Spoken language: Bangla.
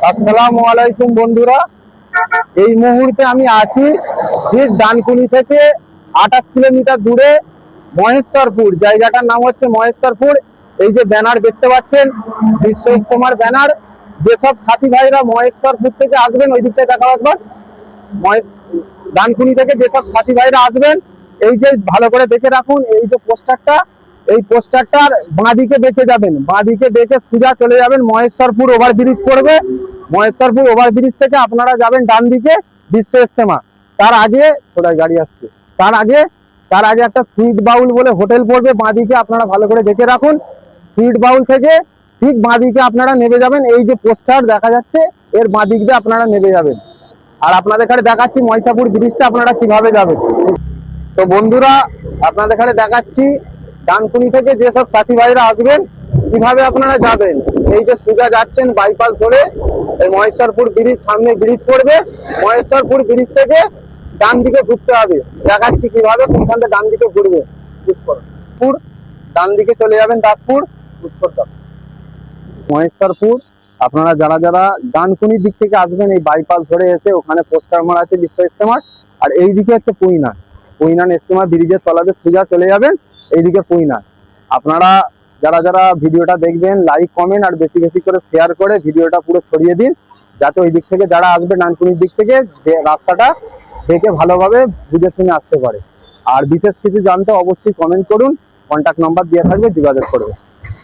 আসসালামু আলাইকুম বন্ধুরা, এই মুহূর্তে আমি আছি ঠিক ডানকুনি থেকে 28 কিলোমিটার দূরে মহেশ্বরপুর। জায়গাটার নাম হচ্ছে মহেশ্বরপুর। এই যে ব্যানার দেখতে পাচ্ছেন, বিশ্ব ইজতেমার ব্যানার। যেসব সাথী ভাইরা মহেশ্বরপুর থেকে আসবেন, ওই দিকটা দেখাও একবার। ডানকুনি থেকে যেসব সাথী ভাইরা আসবেন, এই যে ভালো করে দেখে রাখুন, এই যে পোস্টারটা, এই পোস্টারটার বাঁদিকে দেখে যাবেন, বাঁদিকে দেখে সোজা চলে যাবেন মহেশ্বরপুর ওভারব্রিজ পড়বে। মহেশ্বরপুর ওভারব্রিজ থেকে আপনারা যাবেন ডান দিকে বিশ্ব ইজতেমা। তার আগে কোথায় গাড়ি আসছে, তার আগে একটা সুইট বাউল বলে হোটেল পড়বে বাঁদিকে, আপনারা ভালো করে দেখে রাখুন। সুইট বাউল থেকে ঠিক বাঁদিকে আপনারা নেমে যাবেন, এই যে পোস্টার দেখা যাচ্ছে এর বাঁদিক দিয়ে আপনারা নেমে যাবেন। আর আপনাদের এখানে দেখাচ্ছি মহিষাপুর ব্রিজটা আপনারা কিভাবে যাবেন। তো বন্ধুরা, আপনাদের এখানে দেখাচ্ছি ডানকুনি থেকে যেসব সাথী ভাইরা আসবেন কিভাবে আপনারা যাবেন। এই যে সোজা যাচ্ছেন বাইপাস ধরে, এই মহেশ্বরপুর ব্রিজ, সামনে ব্রিজ পড়বে। মহেশ্বরপুর ব্রিজ থেকে ডান দিকে ঘুরতে হবে, দেখাচ্ছি কিভাবে। কোনখান থেকে ডান দিকে ঘুরবে, পুর ডান দিকে চলে যাবেন দাঁতপুর, মহেশ্বরপুর। আপনারা যারা যারা ডানকুনির দিক থেকে আসবেন, এই বাইপাস ধরে এসে ওখানে পোস্টার মারা আছে বিশ্ব ইজতেমার। আর এইদিকে হচ্ছে পুইনান ইজতেমা ব্রিজের তলাতে সোজা চলে যাবেন, এইদিকে পুইনান। আপনারা যারা যারা ভিডিওটা দেখবেন, লাইক কমেন্ট আর বেশি বেশি করে শেয়ার করে ভিডিওটা পুরো ছড়িয়ে দিন, যাতে ওই দিক থেকে যারা আসবে ডানকুনির দিক থেকে রাস্তাটা দেখে ভালোভাবে বুঝে শুনে আসতে পারে। আর বিশেষ কিছু জানতে অবশ্যই কমেন্ট করুন, কন্ট্যাক্ট নাম্বার দেওয়া থাকবে, যোগাযোগ করবে।